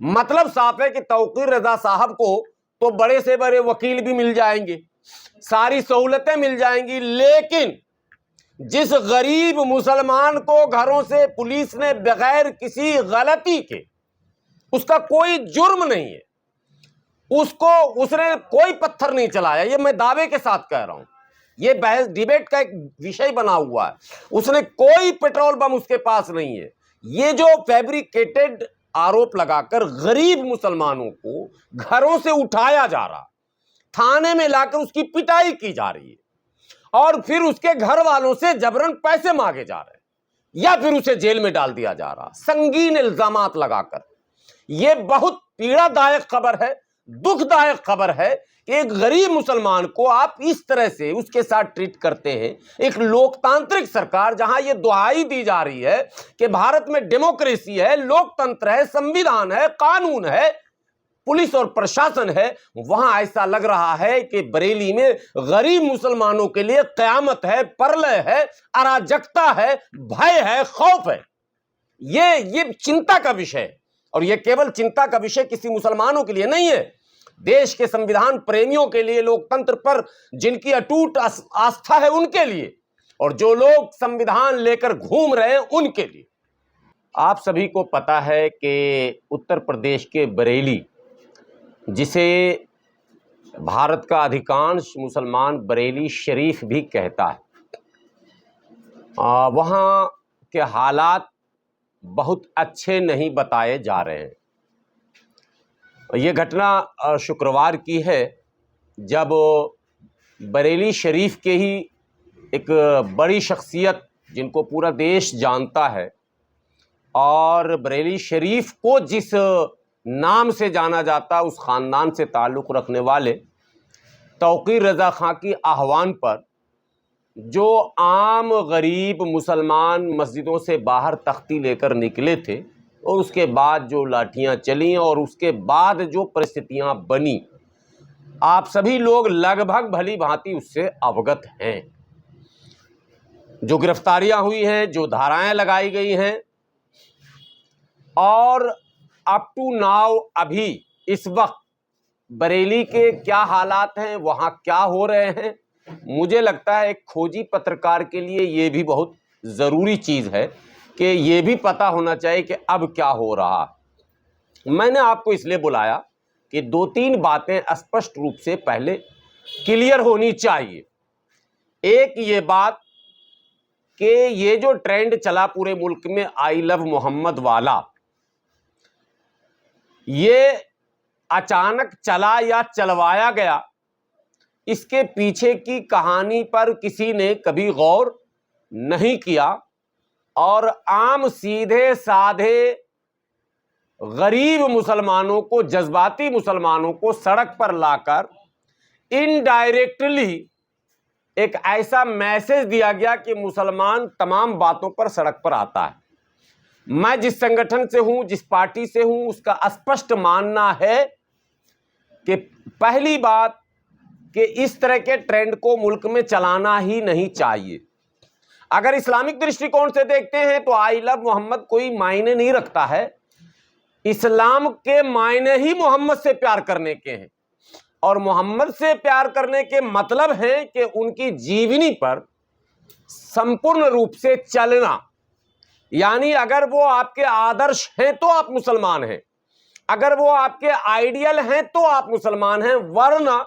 मतलब साफ है कि तौकीर रजा साहब को तो बड़े से बड़े वकील भी मिल जाएंगे, सारी सहूलतें मिल जाएंगी, लेकिन जिस गरीब मुसलमान को घरों से पुलिस ने बगैर किसी गलती के, उसका कोई जुर्म नहीं है, उसने कोई पत्थर नहीं चलाया, ये मैं दावे के साथ कह रहा हूं, ये बहस डिबेट का एक विषय बना हुआ है, उसने कोई पेट्रोल बम उसके पास नहीं है। ये जो फैब्रिकेटेड आरोप लगाकर गरीब मुसलमानों को घरों से उठाया जा रहा, थाने में लाकर उसकी पिटाई की जा रही है और फिर उसके घर वालों से जबरन पैसे मांगे जा रहे हैं या फिर उसे जेल में डाल दिया जा रहा, संगीन इल्जामात लगाकर, यह बहुत पीड़ादायक खबर है, दुखदायक खबर है कि एक गरीब मुसलमान को आप इस तरह से उसके साथ ट्रीट करते हैं। एक लोकतांत्रिक सरकार जहां यह दुहाई दी जा रही है कि भारत में डेमोक्रेसी है, लोकतंत्र है, संविधान है, कानून है, पुलिस और प्रशासन है, वहां ऐसा लग रहा है कि बरेली में गरीब मुसलमानों के लिए कयामत है, प्रलय है, अराजकता है, भय है, खौफ है। ये चिंता का विषय है और यह केवल चिंता का विषय किसी मुसलमानों के लिए नहीं है, देश के संविधान प्रेमियों के लिए, लोकतंत्र पर जिनकी अटूट आस्था है उनके लिए, और जो लोग संविधान लेकर घूम रहे हैं उनके लिए। आप सभी को पता है कि उत्तर प्रदेश के बरेली, जिसे भारत का अधिकांश मुसलमान बरेली शरीफ भी कहता है, वहाँ के हालात बहुत अच्छे नहीं बताए जा रहे हैं। ये घटना शुक्रवार की है जब बरेली शरीफ के ही एक बड़ी शख्सियत जिनको पूरा देश जानता है और बरेली शरीफ को जिस नाम से जाना जाता उस ख़ानदान से ताल्लुक़ रखने वाले तौकीर रज़ा खां की आह्वान पर जो आम गरीब मुसलमान मस्जिदों से बाहर तख्ती लेकर निकले थे और उसके बाद जो लाठियां चली और उसके बाद जो परिस्थितियां बनी, आप सभी लोग लगभग भली भांति उससे अवगत हैं। जो गिरफ्तारियां हुई हैं, जो धाराएं लगाई गई हैं और अप टू नाउ अभी इस वक्त बरेली के क्या हालात हैं, वहाँ क्या हो रहे हैं, मुझे लगता है एक खोजी पत्रकार के लिए ये भी बहुत ज़रूरी चीज़ है कि ये भी पता होना चाहिए कि अब क्या हो रहा। मैंने आपको इसलिए बुलाया कि दो तीन बातें स्पष्ट रूप से पहले क्लियर होनी चाहिए। एक ये बात कि ये जो ट्रेंड चला पूरे मुल्क में आई लव मोहम्मद वाला, ये अचानक चला या चलवाया गया, इसके पीछे की कहानी पर किसी ने कभी गौर नहीं किया और आम सीधे साधे गरीब मुसलमानों को, जज्बाती मुसलमानों को सड़क पर लाकर इनडायरेक्टली एक ऐसा मैसेज दिया गया कि मुसलमान तमाम बातों पर सड़क पर आता है। मैं जिस संगठन से हूं, जिस पार्टी से हूं, उसका स्पष्ट मानना है कि पहली बात कि इस तरह के ट्रेंड को मुल्क में चलाना ही नहीं चाहिए। अगर इस्लामिक दृष्टिकोण से देखते हैं तो आई लव मोहम्मद कोई मायने नहीं रखता है। इस्लाम के मायने ही मोहम्मद से प्यार करने के हैं और मोहम्मद से प्यार करने के मतलब है कि उनकी जीवनी पर संपूर्ण रूप से चलना, यानी अगर वो आपके आदर्श हैं तो आप मुसलमान हैं, अगर वो आपके आइडियल हैं तो आप मुसलमान हैं, वरना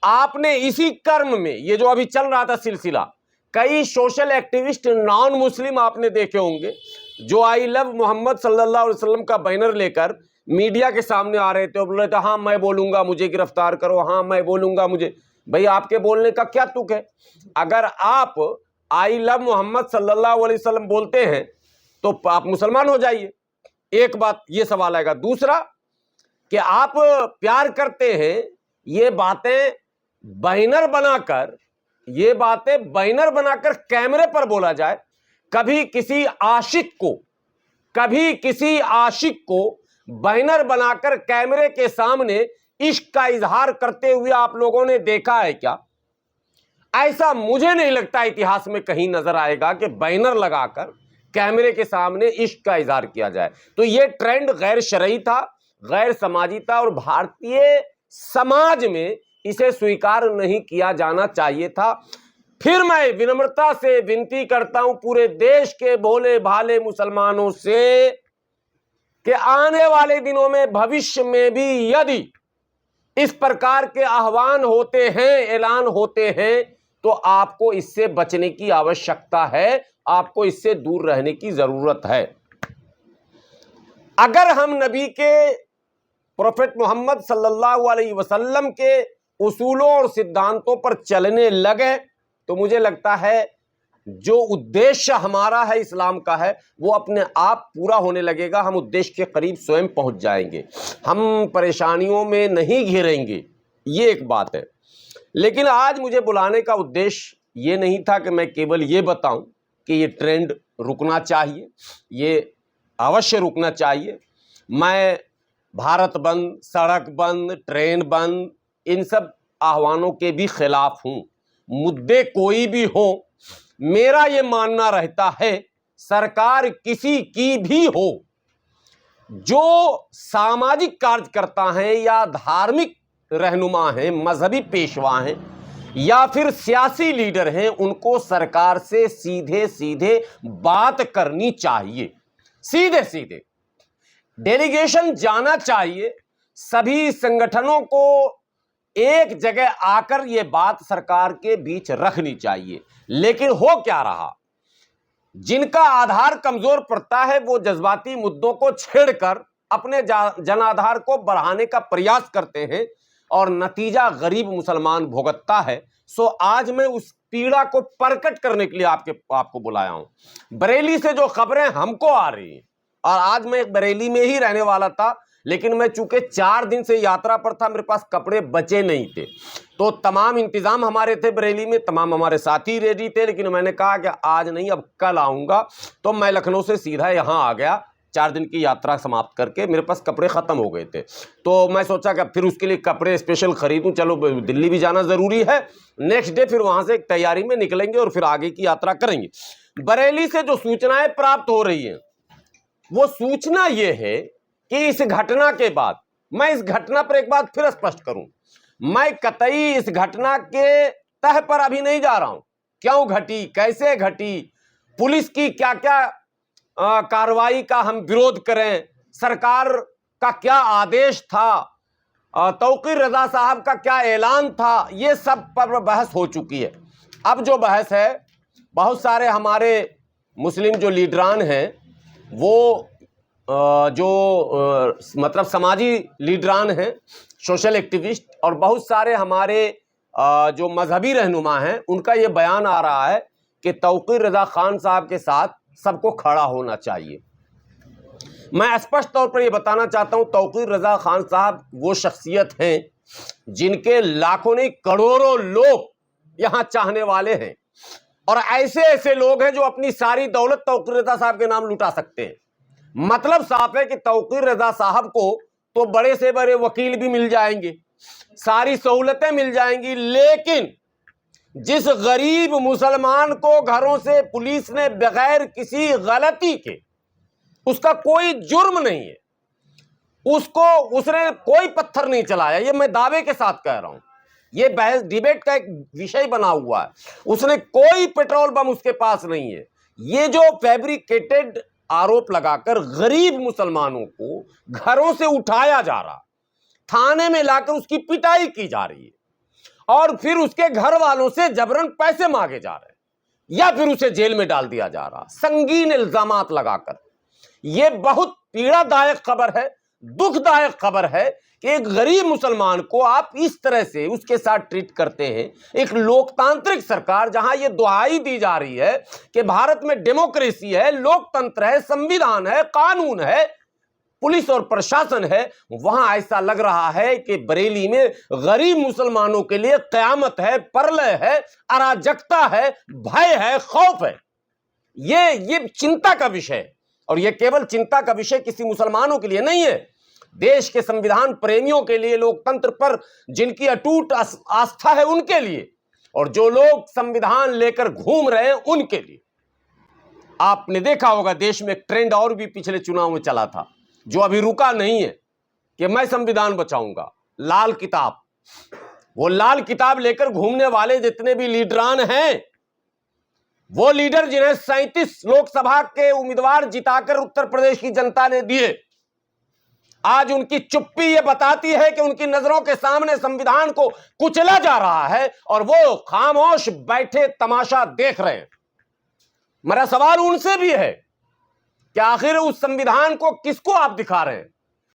आपने इसी कर्म में, ये जो अभी चल रहा था सिलसिला, कई सोशल एक्टिविस्ट नॉन मुस्लिम आपने देखे होंगे जो आई लव मोहम्मद सल्लल्लाहु अलैहि वसल्लम का बैनर लेकर मीडिया के सामने आ रहे थे और बोल रहे थे हाँ मैं बोलूंगा मुझे गिरफ्तार करो, हाँ मैं बोलूंगा मुझे। भाई आपके बोलने का क्या तुक है? अगर आप आई लव मोहम्मद सल्लल्लाहु अलैहि वसल्लम बोलते हैं तो आप मुसलमान हो जाइए। एक बात ये सवाल आएगा। दूसरा कि आप प्यार करते हैं, ये बातें बैनर बनाकर, ये बातें बैनर बनाकर कैमरे पर बोला जाए, कभी किसी आशिक को बैनर बनाकर कैमरे के सामने इश्क का इजहार करते हुए आप लोगों ने देखा है क्या? ऐसा मुझे नहीं लगता इतिहास में कहीं नजर आएगा कि बैनर लगाकर कैमरे के सामने इश्क का इजहार किया जाए। तो ये ट्रेंड गैर शरई था गैर समाजी था और भारतीय समाज में इसे स्वीकार नहीं किया जाना चाहिए था। फिर मैं विनम्रता से विनती करता हूं पूरे देश के भोले भाले मुसलमानों से कि आने वाले दिनों में, भविष्य में भी यदि इस प्रकार के आह्वान होते हैं, ऐलान होते हैं, तो आपको इससे बचने की आवश्यकता है, आपको इससे दूर रहने की जरूरत है। अगर हम नबी के, प्रोफेट मोहम्मद सल्लल्लाहु अलैहि वसल्लम के उसूलों और सिद्धांतों पर चलने लगे तो मुझे लगता है जो उद्देश्य हमारा है इस्लाम का है वो अपने आप पूरा होने लगेगा। हम उद्देश्य के करीब स्वयं पहुंच जाएंगे, हम परेशानियों में नहीं घिरेंगे। ये एक बात है। लेकिन आज मुझे बुलाने का उद्देश्य ये नहीं था कि मैं केवल ये बताऊं कि ये ट्रेंड रुकना चाहिए, ये अवश्य रुकना चाहिए। मैं भारत बंद, सड़क बंद, ट्रेन बंद, इन सब आह्वानों के भी खिलाफ हूं। मुद्दे कोई भी हो, मेरा ये मानना रहता है सरकार किसी की भी हो, जो सामाजिक कार्यकर्ता हैं या धार्मिक रहनुमा हैं, मजहबी पेशवा हैं या फिर सियासी लीडर हैं, उनको सरकार से सीधे सीधे बात करनी चाहिए। सीधे सीधे डेलीगेशन जाना चाहिए, सभी संगठनों को एक जगह आकर यह बात सरकार के बीच रखनी चाहिए। लेकिन हो क्या रहा, जिनका आधार कमजोर पड़ता है वो जज्बाती मुद्दों को छेड़कर अपने जनाधार को बढ़ाने का प्रयास करते हैं और नतीजा गरीब मुसलमान भुगतता है। सो आज मैं उस पीड़ा को प्रकट करने के लिए आपको बुलाया हूं। बरेली से जो खबरें हमको आ रही हैं, और आज मैं बरेली में ही रहने वाला था, लेकिन मैं चूंकि 4 दिन से यात्रा पर था, मेरे पास कपड़े बचे नहीं थे, तो तमाम इंतजाम हमारे थे बरेली में, तमाम हमारे साथी रेडी थे। लेकिन मैंने कहा कि आज नहीं, अब कल आऊंगा। तो मैं लखनऊ से सीधा यहाँ आ गया, 4 दिन की यात्रा समाप्त करके। मेरे पास कपड़े ख़त्म हो गए थे, तो मैं सोचा कि फिर उसके लिए कपड़े स्पेशल खरीदूं। चलो, दिल्ली भी जाना ज़रूरी है। नेक्स्ट डे फिर वहाँ से तैयारी में निकलेंगे और फिर आगे की यात्रा करेंगे। बरेली से जो सूचनाएं प्राप्त हो रही हैं, वो सूचना ये है कि इस घटना के बाद, मैं इस घटना पर एक बात फिर स्पष्ट करूं, मैं कतई इस घटना के तह पर अभी नहीं जा रहा हूं। क्यों घटी, कैसे घटी, पुलिस की क्या क्या कार्रवाई का हम विरोध करें, सरकार का क्या आदेश था, तौकीर रजा साहब का क्या ऐलान था, ये सब पर बहस हो चुकी है। अब जो बहस है, बहुत सारे हमारे मुस्लिम जो लीडरान हैं, वो मतलब समाजी लीडरान हैं, सोशल एक्टिविस्ट, और बहुत सारे हमारे जो मजहबी रहनुमा हैं, उनका ये बयान आ रहा है कि तौकीर रजा खान साहब के साथ सबको खड़ा होना चाहिए। मैं स्पष्ट तौर पर ये बताना चाहता हूं, तौकीर रजा खान साहब वो शख्सियत हैं जिनके लाखों नहीं करोड़ों लोग यहां चाहने वाले हैं, और ऐसे ऐसे लोग हैं जो अपनी सारी दौलत तौकीर रजा साहब के नाम लुटा सकते हैं। मतलब साफ है कि तौकीर रजा साहब को तो बड़े से बड़े वकील भी मिल जाएंगे, सारी सहूलतें मिल जाएंगी, लेकिन जिस गरीब मुसलमान को घरों से पुलिस ने बगैर किसी गलती के, उसका कोई जुर्म नहीं है, उसने कोई पत्थर नहीं चलाया, ये मैं दावे के साथ कह रहा हूं, ये बहस डिबेट का एक विषय बना हुआ है, उसने कोई पेट्रोल बम उसके पास नहीं है। ये जो फैब्रिकेटेड आरोप लगाकर गरीब मुसलमानों को घरों से उठाया जा रहा, थाने में लाकर उसकी पिटाई की जा रही है, और फिर उसके घर वालों से जबरन पैसे मांगे जा रहे हैं, या फिर उसे जेल में डाल दिया जा रहा, संगीन इल्जामात लगाकर। यह बहुत पीड़ादायक खबर है, दुखदायक खबर है कि एक गरीब मुसलमान को आप इस तरह से उसके साथ ट्रीट करते हैं। एक लोकतांत्रिक सरकार, जहां यह दुहाई दी जा रही है कि भारत में डेमोक्रेसी है, लोकतंत्र है, संविधान है, कानून है, पुलिस और प्रशासन है, वहां ऐसा लग रहा है कि बरेली में गरीब मुसलमानों के लिए कयामत है, प्रलय है, अराजकता है, भय है, खौफ है। ये चिंता का विषय है, और यह केवल चिंता का विषय किसी मुसलमानों के लिए नहीं है, देश के संविधान प्रेमियों के लिए, लोकतंत्र पर जिनकी अटूट आस्था है उनके लिए, और जो लोग संविधान लेकर घूम रहे हैं उनके लिए। आपने देखा होगा देश में एक ट्रेंड और भी पिछले चुनाव में चला था, जो अभी रुका नहीं है, कि मैं संविधान बचाऊंगा, लाल किताब, वो लाल किताब लेकर घूमने वाले जितने भी लीडरान हैं, वो लीडर जिन्हें 37 लोकसभा के उम्मीदवार जिताकर उत्तर प्रदेश की जनता ने दिए, आज उनकी चुप्पी ये बताती है कि उनकी नजरों के सामने संविधान को कुचला जा रहा है और वो खामोश बैठे तमाशा देख रहे हैं। मेरा सवाल उनसे भी है कि आखिर उस संविधान को किसको आप दिखा रहे हैं?